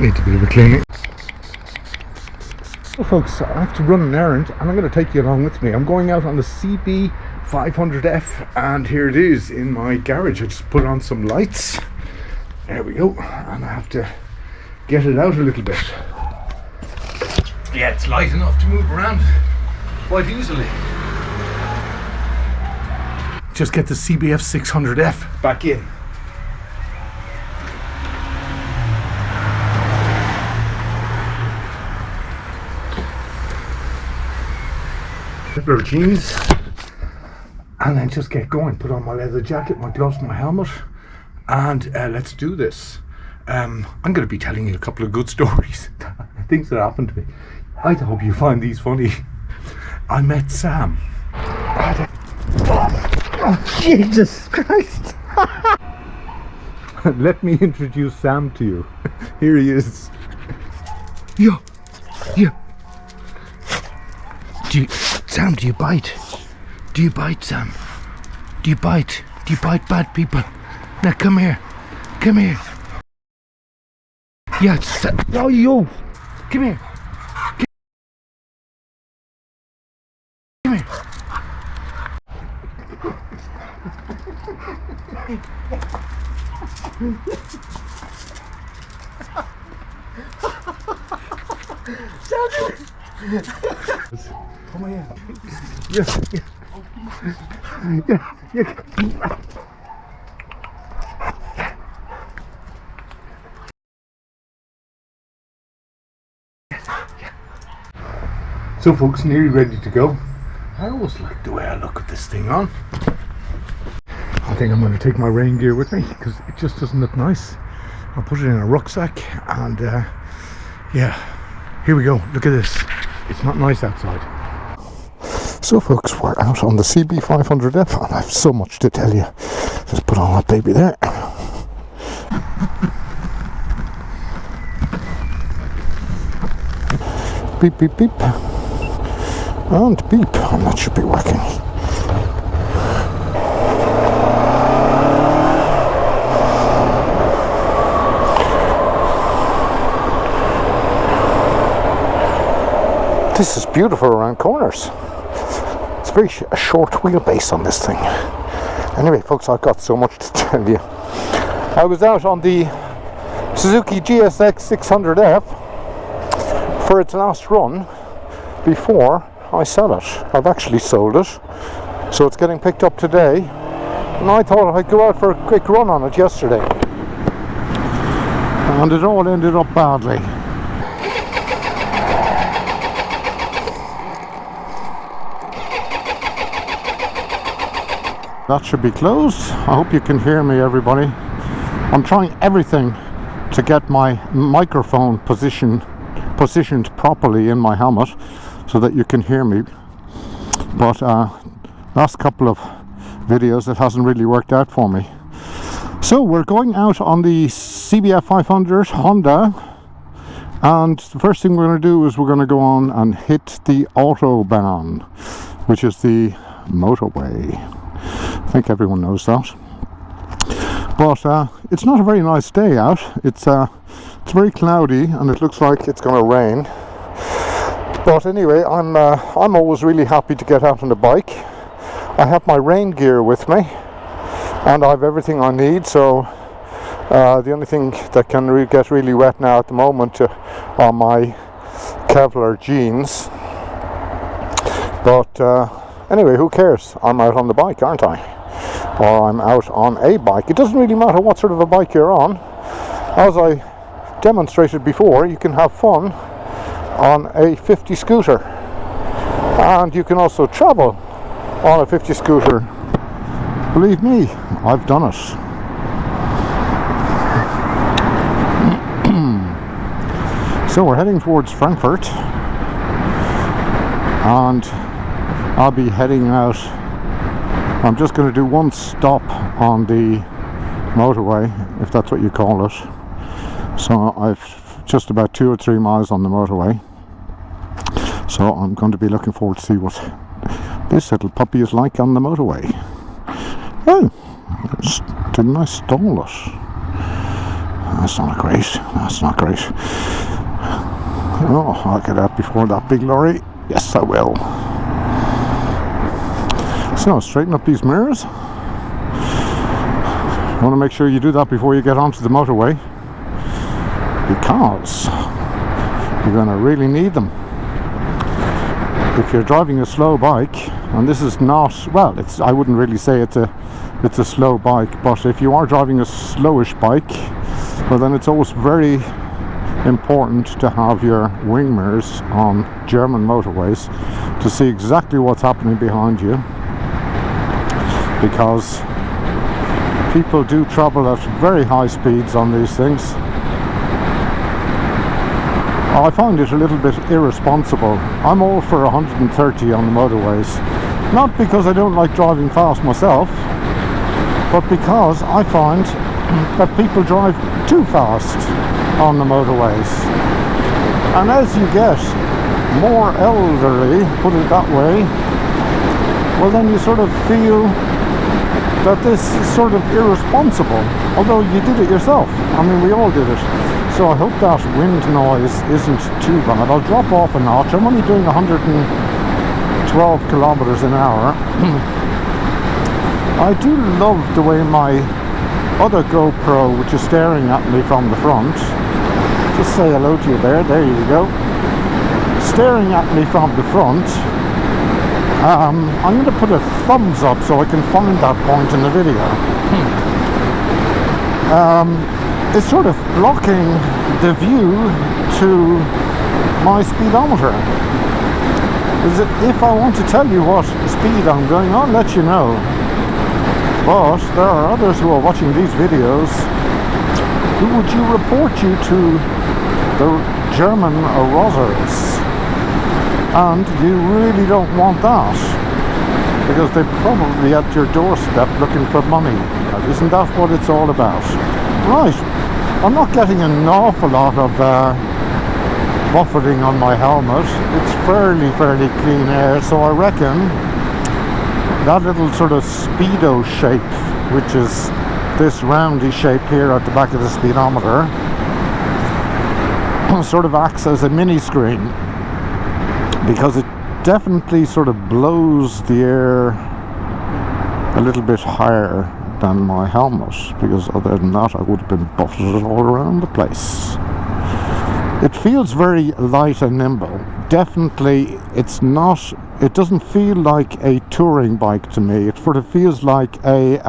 needs a bit of a cleaning. So folks, I have to run an errand and I'm going to take you along with me. I'm going out on the CB500F and here it is in my garage. I just put on some lights. There we go. And I have to get it out a little bit. Yeah, it's light enough to move around quite easily. Just get the CB500F back in. A pair of jeans and then just get going. Put on my leather jacket, my gloves, my helmet, and let's do this. I'm going to be telling you a couple of good stories, things that happened to me. I hope you find these funny. I met Sam. Oh, Jesus Christ! Let me introduce Sam to you. Here he is. Yeah. Sam, do you bite? Do you bite, Sam? Do you bite? Do you bite bad people? Now come here. Come here. Yeah, oh, you. Come here. Come here. Come here. Yeah. So folks, nearly ready to go. I always like the way I look at this thing on. I think I'm going to take my rain gear with me because it just doesn't look nice. I'll put it in a rucksack and yeah, here we go. Look at this. It's not nice outside. So folks, we're out on the CB500F and I have so much to tell you. Just put on that baby there. Beep, beep, beep. And beep. And that should be working. This is beautiful around corners. It's very a short wheelbase on this thing. Anyway folks, I've got so much to tell you. I was out on the Suzuki GSX 600F for its last run before I sell it. I've actually sold it, so it's getting picked up today, and I thought I'd go out for a quick run on it yesterday, and it all ended up badly. That should be closed. I hope you can hear me, everybody. I'm trying everything to get my microphone positioned properly in my helmet so that you can hear me, but last couple of videos it hasn't really worked out for me. So we're going out on the CB500 Honda, and the first thing we're going to do is we're going to go on and hit the Autobahn, which is the motorway. I think everyone knows that. But it's not a very nice day out. It's very cloudy and it looks like it's going to rain. But anyway, I'm always really happy to get out on the bike. I have my rain gear with me and I have everything I need. So the only thing that can get really wet now at the moment are my Kevlar jeans. But anyway, who cares? I'm out on the bike, aren't I? Or I'm out on a bike. It doesn't really matter what sort of a bike you're on. As I demonstrated before, you can have fun on a 50 scooter, and you can also travel on a 50 scooter. Believe me, I've done it. So we're heading towards Frankfurt, and I'll be heading out. I'm just going to do one stop on the motorway, if that's what you call it. So I've just about 2 or 3 miles on the motorway. So I'm going to be looking forward to see what this little puppy is like on the motorway. Oh, didn't I stall it? That's not great. That's not great. Oh, I'll get out before that big lorry. Yes, I will. So, straighten up these mirrors. You want to make sure you do that before you get onto the motorway, because you're going to really need them. If you're driving a slow bike, and this is not, well, I wouldn't really say it's a slow bike, but if you are driving a slowish bike, well, then it's always very important to have your wing mirrors on German motorways to see exactly what's happening behind you, because people do travel at very high speeds on these things. I find it a little bit irresponsible. I'm all for 130 on the motorways, not because I don't like driving fast myself, but because I find that people drive too fast on the motorways. And as you get more elderly, put it that way, well, then you sort of feel that this is sort of irresponsible, although you did it yourself. I mean, we all did it. So I hope that wind noise isn't too bad. I'll drop off a notch. I'm only doing 112 kilometers an hour. I do love the way my other GoPro, which is staring at me from the front, just say hello to you there you go, staring at me from the front. I'm going to put a thumbs up so I can find that point in the video. It's sort of blocking the view to my speedometer. If I want to tell you what speed I'm going, I'll let you know. But there are others who are watching these videos who would you report you to the German rozzers, and you really don't want that, because they're probably at your doorstep looking for money. Isn't that what it's all about? Right, I'm not getting an awful lot of buffeting on my helmet. It's fairly clean air, so I reckon that little sort of speedo shape, which is this roundy shape here at the back of the speedometer, sort of acts as a mini screen, because it definitely sort of blows the air a little bit higher than my helmet, because other than that I would have been buffeted all around the place. It feels very light and nimble. Definitely it doesn't feel like a touring bike to me. It sort of feels like a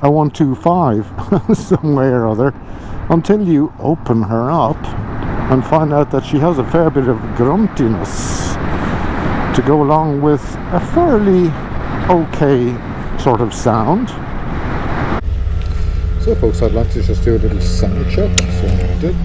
125 some way or other, until you open her up and find out that she has a fair bit of gruntiness to go along with a fairly okay sort of sound. So folks, I'd like to just do a little sound check. So I did.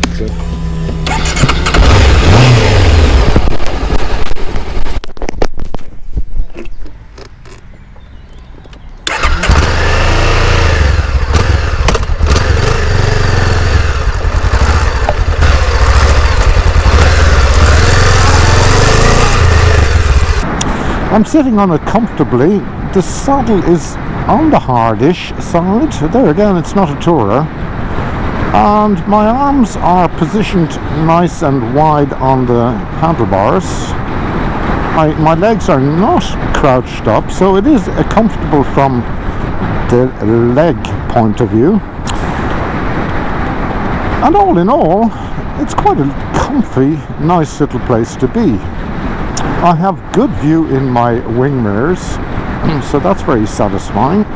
I'm sitting on it comfortably. The saddle is on the hardish side. There again, it's not a tourer. And my arms are positioned nice and wide on the handlebars. My legs are not crouched up, so it is comfortable from the leg point of view. And all in all, it's quite a comfy, nice little place to be. I have good view in my wing mirrors, so that's very satisfying.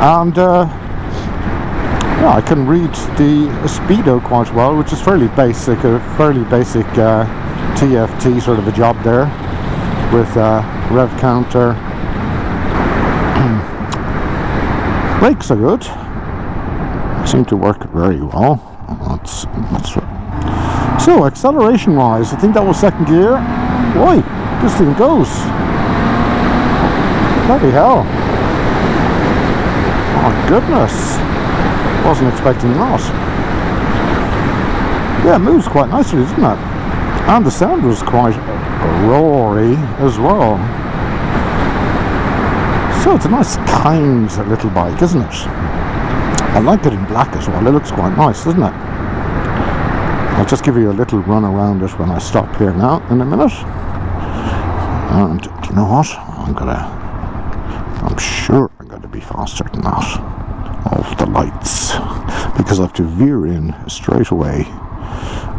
And yeah, I can read the speedo quite well, which is fairly basic, a fairly basic TFT sort of a job there, with rev counter. Brakes are good, seem to work very well. That's so, acceleration wise, I think that was second gear. Boy, this thing goes. Bloody hell. Oh goodness. Wasn't expecting that. Yeah, it moves quite nicely, doesn't it? And the sound was quite roary as well. So it's a nice kind little bike, isn't it? I like it in black as well. It looks quite nice, doesn't it? I'll just give you a little run around it when I stop here now in a minute. And do you know what? I'm sure I'm going to be faster than that. Off the lights. Because I have to veer in straight away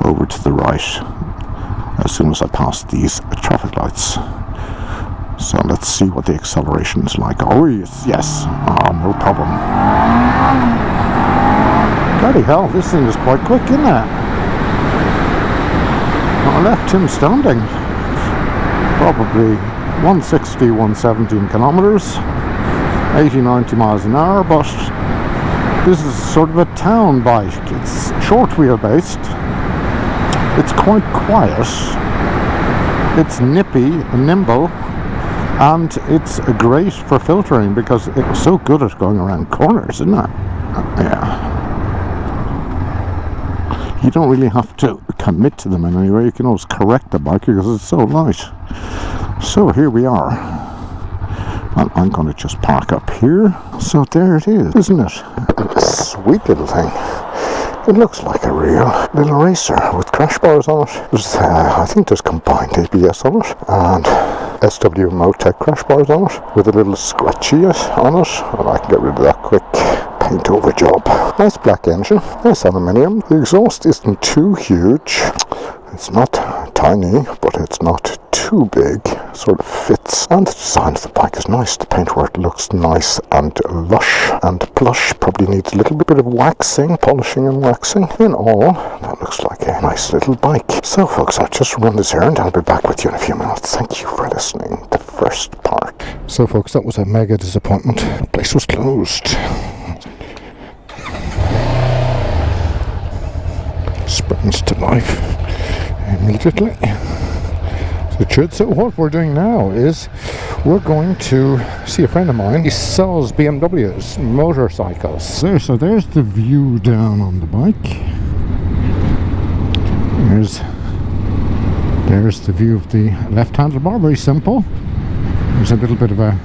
over to the right as soon as I pass these traffic lights. So let's see what the acceleration is like. Oh yes. Oh, no problem. Bloody hell, this thing is quite quick, isn't it? I left him standing. Probably 160, 117 kilometers, 80, 90 miles an hour, but this is sort of a town bike. It's short wheelbase. It's quite quiet. It's nippy and nimble, and it's great for filtering because it's so good at going around corners, isn't it? Yeah. You don't really have to commit to them in any way. You can always correct the bike because it's so light. So here we are. And I'm going to just park up here. So there it is, isn't it? A sweet little thing. It looks like a real little racer with crash bars on it. I think there's combined ABS on it and SW Motec crash bars on it with a little scratchy on it. And I can get rid of that quick paint over job. Nice black engine, nice aluminium. The exhaust isn't too huge. It's not tiny, but it's not too big. Sort of fits. And the design of the bike is nice. The paintwork looks nice and lush and plush. Probably needs a little bit of waxing, polishing and waxing. In all, that looks like a nice little bike. So folks, I'll just run this errand. I'll be back with you in a few minutes. Thank you for listening. The first part. So folks, that was a mega disappointment. The place was closed. Springs to life immediately. So what we're doing now is we're going to see a friend of mine. He sells BMWs, motorcycles. So there's the view down on the bike. There's the view of the left handlebar. Very simple. There's a little bit of a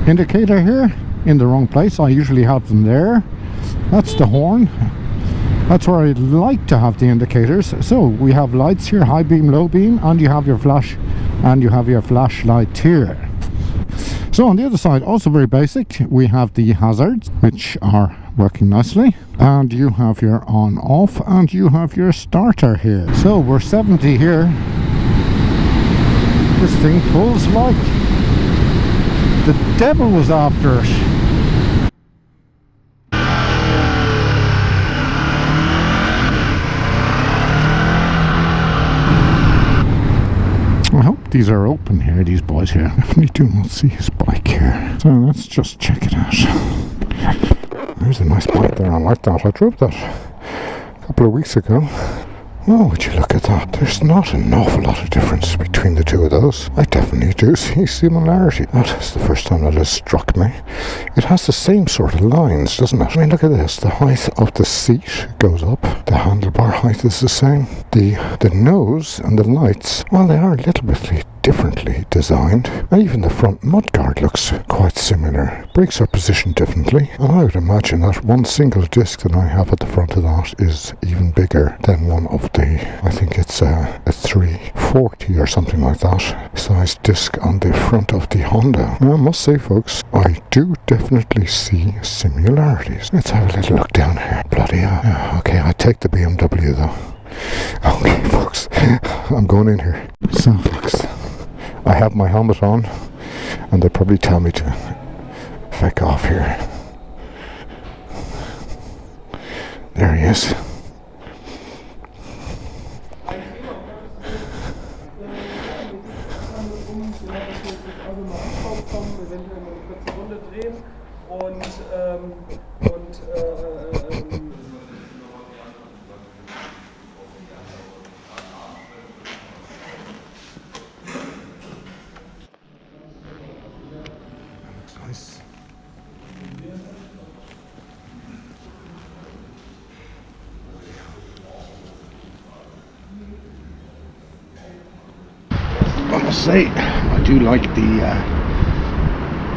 indicator here in the wrong place. I usually have them there. That's the horn. That's where I like to have the indicators. So we have lights here, high beam, low beam, and you have your flash and you have your flashlight here. So on the other side, also very basic, we have the hazards, which are working nicely, and you have your on off and you have your starter here. So we're 70 here. This thing pulls like the devil was after it. I hope these are open here, these boys here. I definitely do not see his bike here. So let's just check it out. There's a nice bike there, I like that. I drove that a couple of weeks ago. Oh, would you look at that? There's not an awful lot of difference between the two of those. I definitely do see similarity. That is the first time that has struck me. It has the same sort of lines, doesn't it? I mean, look at this. The height of the seat goes up. The handlebar height is the same. The nose and the lights, well, they are a little bit differently designed, and even the front mudguard looks quite similar. Brakes are positioned differently, and I would imagine that one single disc that I have at the front of that is even bigger than one of the, I think it's a 340 or something like that, size disc on the front of the Honda. Now, I must say, folks, I do definitely see similarities. Let's have a little look down here. Bloody hell. Yeah, okay, I take the BMW though. Okay, folks, I'm going in here. So, folks, I have my helmet on, and they probably tell me to feck off here. There he is. Nice. I must say, I do like the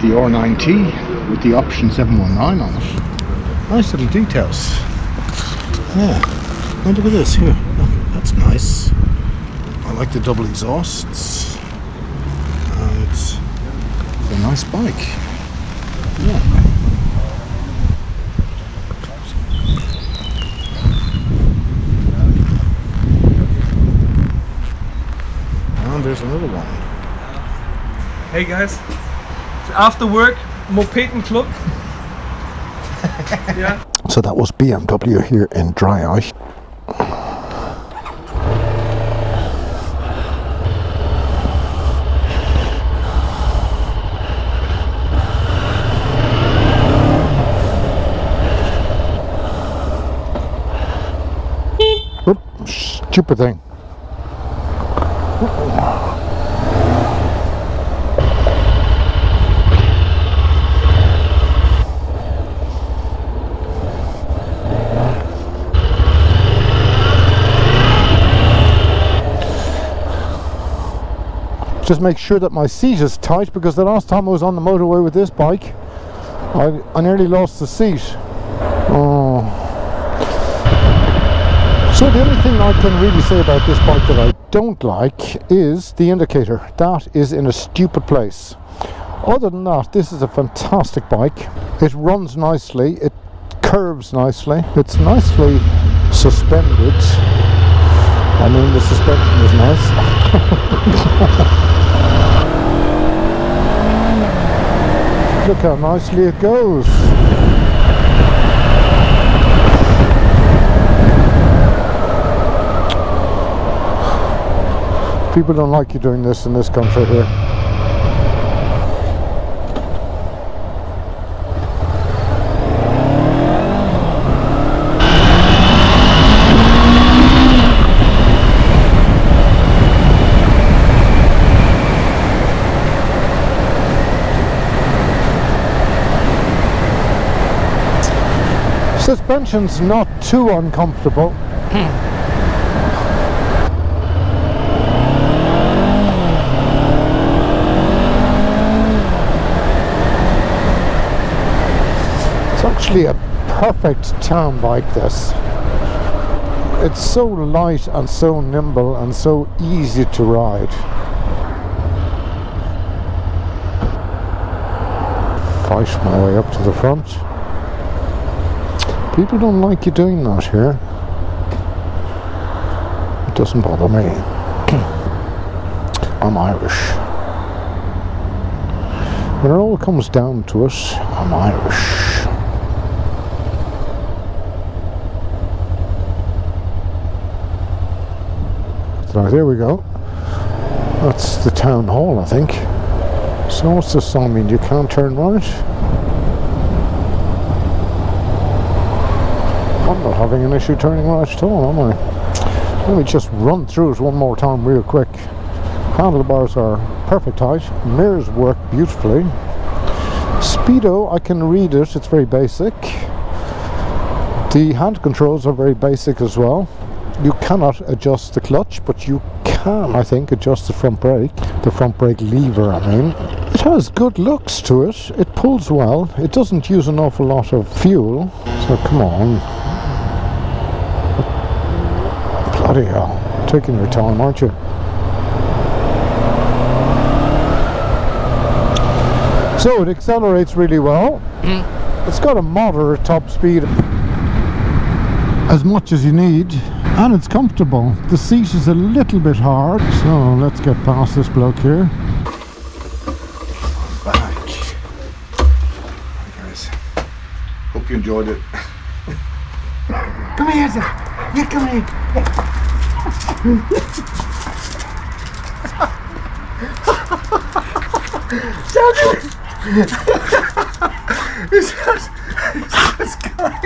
R9T with the option 719 on it. Nice little details. Yeah. Oh, look at this here. Look, that's nice. I like the double exhausts. And it's a nice bike. Yeah. And there's another one. Hey guys, it's after work Mopeden Club. Yeah. So that was BMW here in Dry Eye. Oops, stupid thing. Just make sure that my seat is tight, because the last time I was on the motorway with this bike, I nearly lost the seat. Oh. So the only thing I can really say about this bike that I don't like is the indicator. That is in a stupid place. Other than that, this is a fantastic bike. It runs nicely, it curves nicely, it's nicely suspended. I mean, the suspension is nice. Look how nicely it goes. People don't like you doing this in this country here. Suspension's not too uncomfortable. It's actually a perfect town bike, this. It's so light and so nimble and so easy to ride. Fight my way up to the front. People don't like you doing that here. It doesn't bother me. I'm Irish. When it all comes down to it, I'm Irish. Right, there we go. That's the town hall, I think. So what's this song mean? You can't turn right? I'm not having an issue turning right at all, am I? Let me just run through it one more time real quick. Handlebars are perfect height. Mirrors work beautifully. Speedo, I can read it. It's very basic. The hand controls are very basic as well. You cannot adjust the clutch, but you can, I think, adjust the front brake lever, I mean. It has good looks to it. It pulls well. It doesn't use an awful lot of fuel. So come on. Bloody hell. Taking your time, aren't you? So it accelerates really well. It's got a moderate top speed. As much as you need. And it's comfortable. The seat is a little bit hard, so let's get past this bloke here. Back. Hi guys. Hope you enjoyed it. Come here, sir. Yeah, come here. It's just guy.